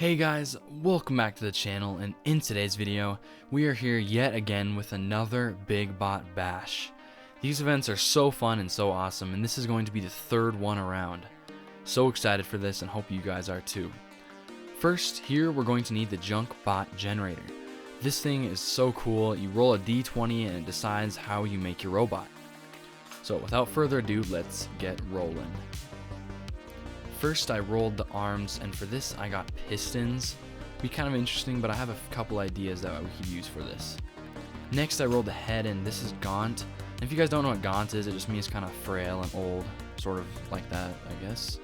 Hey guys, welcome back to the channel, and in today's video, we are here yet again with another BIGBOT Bash. These events are so fun and so awesome, and this is going to be the third one around. So excited for this and hope you guys are too. First, here we're going to need the Junkbot Generator. This thing is so cool. You roll a d20 and it decides how you make your robot. So without further ado, let's get rolling. First I rolled the arms, and for this I got pistons. Be kind of interesting, but I have a couple ideas that we could use for this. Next I rolled the head, and this is gaunt. And if you guys don't know what gaunt is, it just means kind of frail and old, sort of like that, I guess.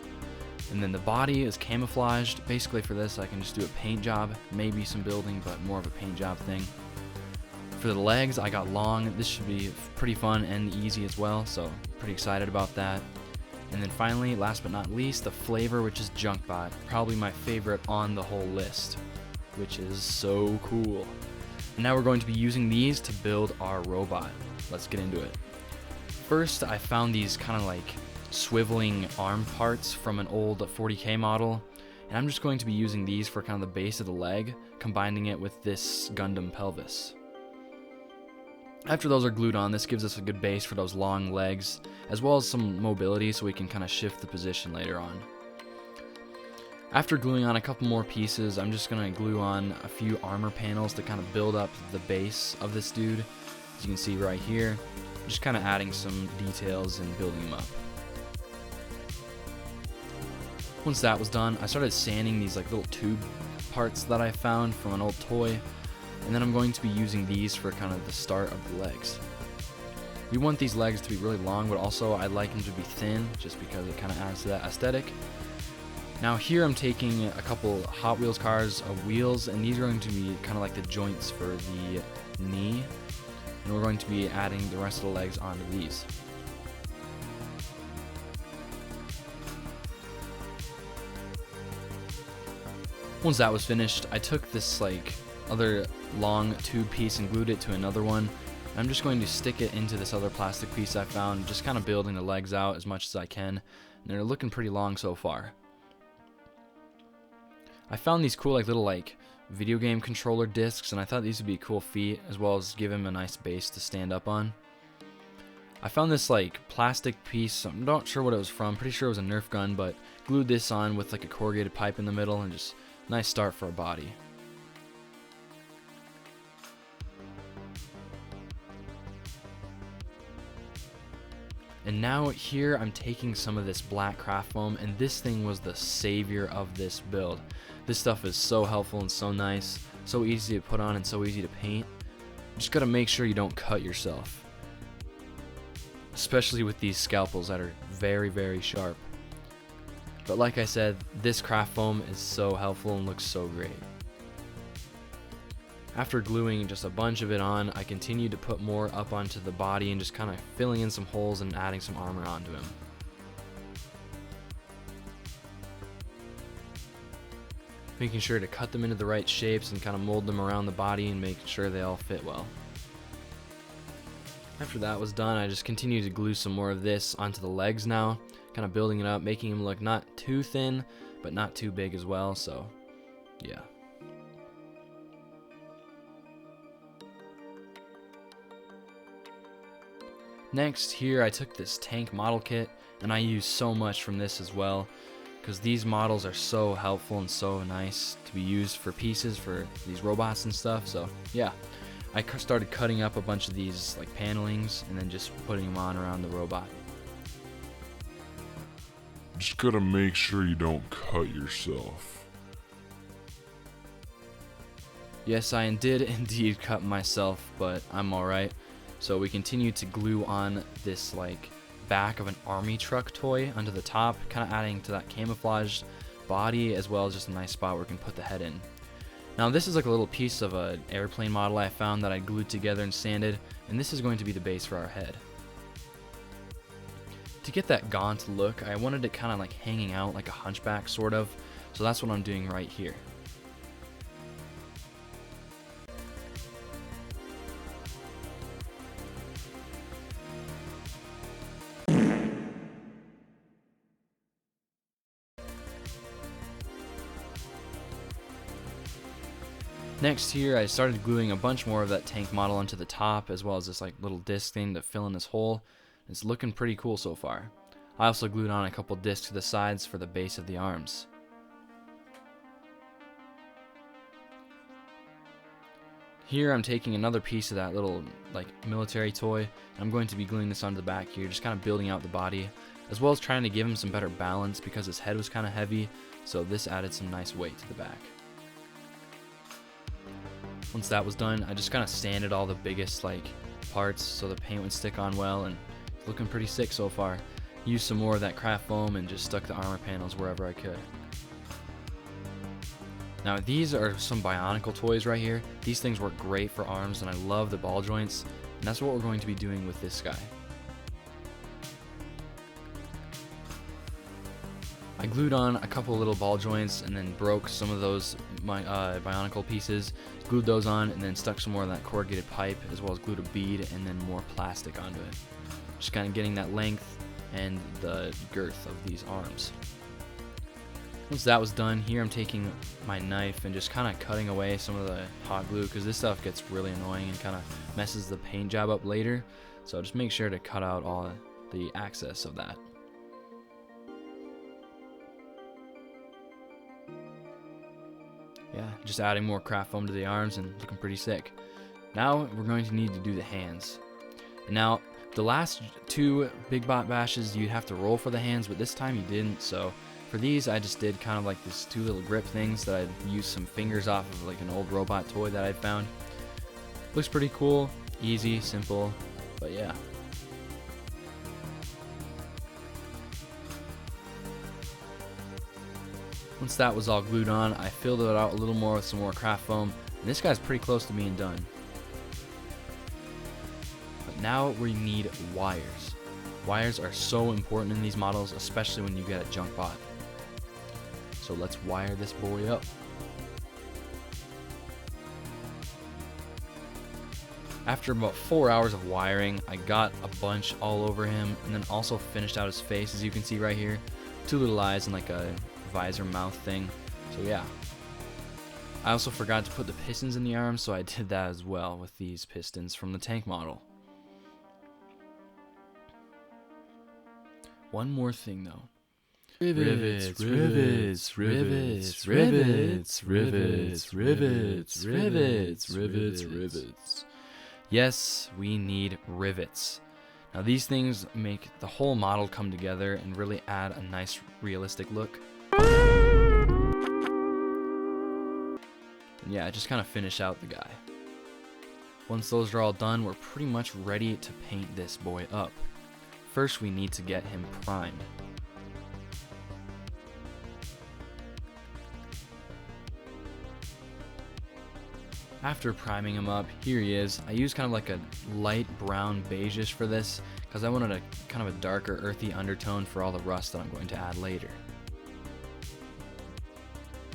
And then the body is camouflaged. Basically for this I can just do a paint job, maybe some building, but more of a paint job thing. For the legs I got long. This should be pretty fun and easy as well, so pretty excited about that. And then finally, last but not least, the flavor, which is Junkbot. Probably my favorite on the whole list, which is so cool. And now we're going to be using these to build our robot. Let's get into it. First, I found these kind of like swiveling arm parts from an old 40K model. And I'm just going to be using these for kind of the base of the leg, combining it with this Gundam pelvis. After those are glued on, this gives us a good base for those long legs, as well as some mobility so we can kind of shift the position later on. After gluing on a couple more pieces, I'm just going to glue on a few armor panels to kind of build up the base of this dude. As you can see right here, just kind of adding some details and building him up. Once that was done, I started sanding these like little tube parts that I found from an old toy. And then I'm going to be using these for kind of the start of the legs. We want these legs to be really long, but also I like them to be thin, just because it kind of adds to that aesthetic. Now here I'm taking a couple Hot Wheels cars of wheels, and these are going to be kind of like the joints for the knee. And we're going to be adding the rest of the legs onto these. Once that was finished, I took this like other long tube piece and glued it to another one. I'm just going to stick it into this other plastic piece I found, just kind of building the legs out as much as I can, and they're looking pretty long so far. I found these cool like little like video game controller discs, and I thought these would be cool feet, as well as give him a nice base to stand up on. I found this like plastic piece, I'm not sure what it was from, pretty sure it was a Nerf gun, but glued this on with like a corrugated pipe in the middle, and just nice start for a body. And now here I'm taking some of this black craft foam, and this thing was the savior of this build. This stuff is so helpful and so nice, so easy to put on and so easy to paint. You just gotta make sure you don't cut yourself, especially with these scalpels that are very, very sharp. But like I said, this craft foam is so helpful and looks so great. After gluing just a bunch of it on, I continued to put more up onto the body and just kind of filling in some holes and adding some armor onto him. Making sure to cut them into the right shapes and kind of mold them around the body and make sure they all fit well. After that was done, I just continued to glue some more of this onto the legs now, kind of building it up, making him look not too thin, but not too big as well, so yeah. Next, here I took this tank model kit, and I used so much from this as well, because these models are so helpful and so nice to be used for pieces for these robots and stuff. So yeah, I started cutting up a bunch of these like panelings and then just putting them on around the robot. Just gotta make sure you don't cut yourself. Yes, I did indeed cut myself, but I'm alright. So we continue to glue on this like back of an army truck toy onto the top, kind of adding to that camouflaged body, as well as just a nice spot where we can put the head in. Now this is like a little piece of an airplane model I found that I glued together and sanded, and this is going to be the base for our head. To get that gaunt look, I wanted it kind of like hanging out like a hunchback sort of, so that's what I'm doing right here. Next here, I started gluing a bunch more of that tank model onto the top, as well as this like little disc thing to fill in this hole. It's looking pretty cool so far. I also glued on a couple discs to the sides for the base of the arms. Here I'm taking another piece of that little like military toy, and I'm going to be gluing this onto the back here, just kind of building out the body, as well as trying to give him some better balance because his head was kind of heavy, so this added some nice weight to the back. Once that was done, I just kind of sanded all the biggest like parts so the paint would stick on well, and it's looking pretty sick so far. Used some more of that craft foam and just stuck the armor panels wherever I could. Now these are some Bionicle toys right here. These things work great for arms, and I love the ball joints, and that's what we're going to be doing with this guy. I glued on a couple little ball joints and then broke some of those Bionicle pieces, glued those on, and then stuck some more of that corrugated pipe, as well as glued a bead and then more plastic onto it. Just kind of getting that length and the girth of these arms. Once that was done, here I'm taking my knife and just kind of cutting away some of the hot glue, because this stuff gets really annoying and kind of messes the paint job up later. So just make sure to cut out all the excess of that. Yeah, just adding more craft foam to the arms and looking pretty sick. Now we're going to need to do the hands. And now the last two BIGBOT bashes you have to roll for the hands, but this time you didn't. So for these I just did kind of like these two little grip things that I'd used some fingers off of like an old robot toy that I'd found. Looks pretty cool, easy, simple, but yeah. Once that was all glued on, I filled it out a little more with some more craft foam, and this guy's pretty close to being done. But now we need wires. Wires are so important in these models, especially when you get a Junkbot. So let's wire this boy up. After about 4 hours of wiring, I got a bunch all over him, and then also finished out his face, as you can see right here. Two little eyes and like a visor mouth thing. So yeah. I also forgot to put the pistons in the arms, so I did that as well with these pistons from the tank model. One more thing though. Rivets, rivets, rivets, rivets, rivets, rivets, rivets, rivets, rivets. Yes, we need rivets. Now these things make the whole model come together and really add a nice realistic look. And yeah, just kind of finish out the guy. Once those are all done, we're pretty much ready to paint this boy up. First, we need to get him primed. After priming him up, here he is. I used kind of like a light brown beigeish for this because I wanted a kind of a darker earthy undertone for all the rust that I'm going to add later.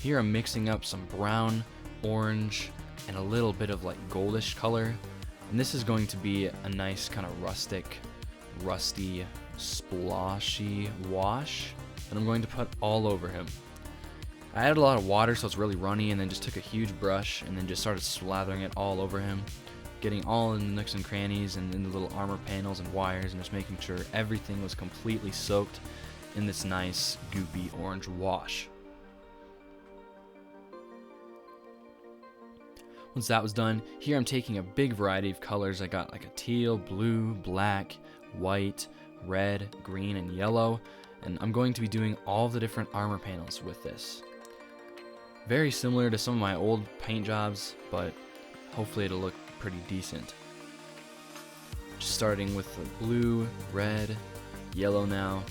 Here I'm mixing up some brown, orange, and a little bit of like goldish color, and this is going to be a nice kind of rustic, rusty, sploshy wash that I'm going to put all over him. I added a lot of water so it's really runny, and then just took a huge brush and then just started slathering it all over him, getting all in the nooks and crannies and in the little armor panels and wires, and just making sure everything was completely soaked in this nice goopy orange wash. Once that was done, here I'm taking a big variety of colors. I got like a teal, blue, black, white, red, green, and yellow, and I'm going to be doing all the different armor panels with this. Very similar to some of my old paint jobs, but hopefully it'll look pretty decent. Just starting with the blue, red, yellow now,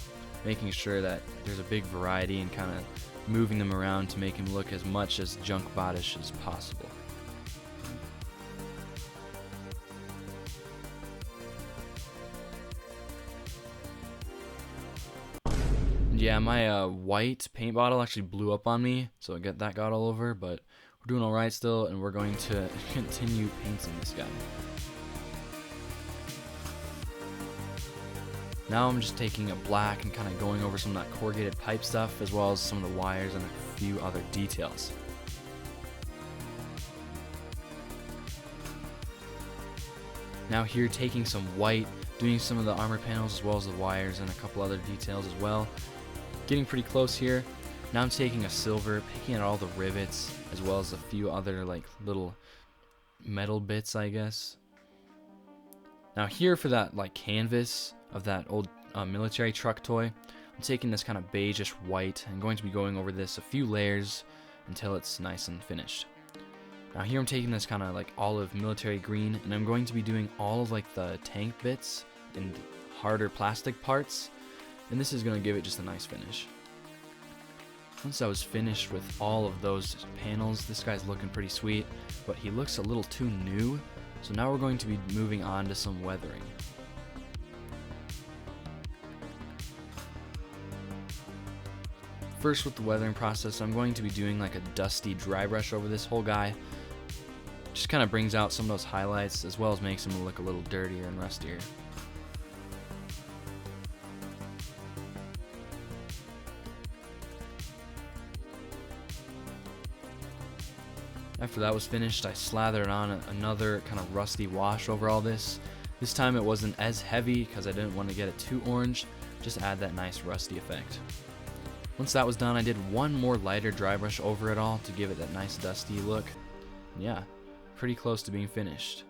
making sure that there's a big variety and kind of moving them around to make him look as much as Junkbot-ish as possible. Yeah, my white paint bottle actually blew up on me, so that got all over, but we're doing alright still, and we're going to continue painting this guy. Now I'm just taking a black and kind of going over some of that corrugated pipe stuff, as well as some of the wires and a few other details. Now here taking some white, doing some of the armor panels as well as the wires and a couple other details as well. Getting pretty close here. Now I'm taking a silver, picking at all the rivets as well as a few other like little metal bits, I guess. Now here for that like canvas of that old military truck toy, I'm taking this kind of beigeish white and going to be going over this a few layers until it's nice and finished. Now here I'm taking this kind of like olive military green, and I'm going to be doing all of like the tank bits and harder plastic parts, and this is going to give it just a nice finish. Once I was finished with all of those panels, this guy's looking pretty sweet, but he looks a little too new, so now we're going to be moving on to some weathering. First with the weathering process, I'm going to be doing like a dusty dry brush over this whole guy. Just kind of brings out some of those highlights as well as makes him look a little dirtier and rustier. After that was finished, I slathered on another kind of rusty wash over all this. This time it wasn't as heavy because I didn't want to get it too orange, just add that nice rusty effect. Once that was done, I did one more lighter dry brush over it all to give it that nice dusty look. And yeah, pretty close to being finished.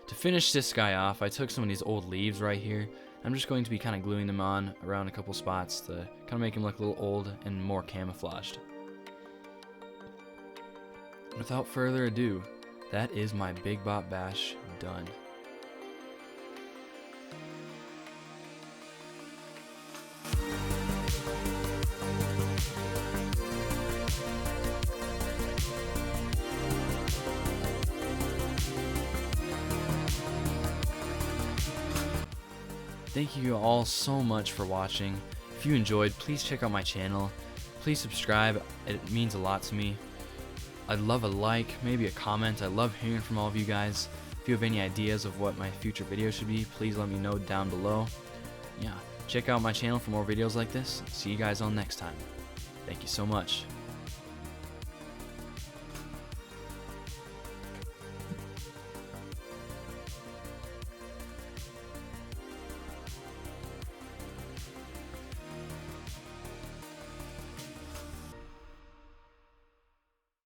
To finish this guy off, I took some of these old leaves right here. I'm just going to be kind of gluing them on around a couple spots to kind of make him look a little old and more camouflaged. Without further ado, that is my BIGBOT Bash done. Thank you all so much for watching. If you enjoyed, please check out my channel. Please subscribe, it means a lot to me. I'd love a like, maybe a comment. I love hearing from all of you guys. If you have any ideas of what my future videos should be, please let me know down below. Yeah, check out my channel for more videos like this. See you guys all next time. Thank you so much.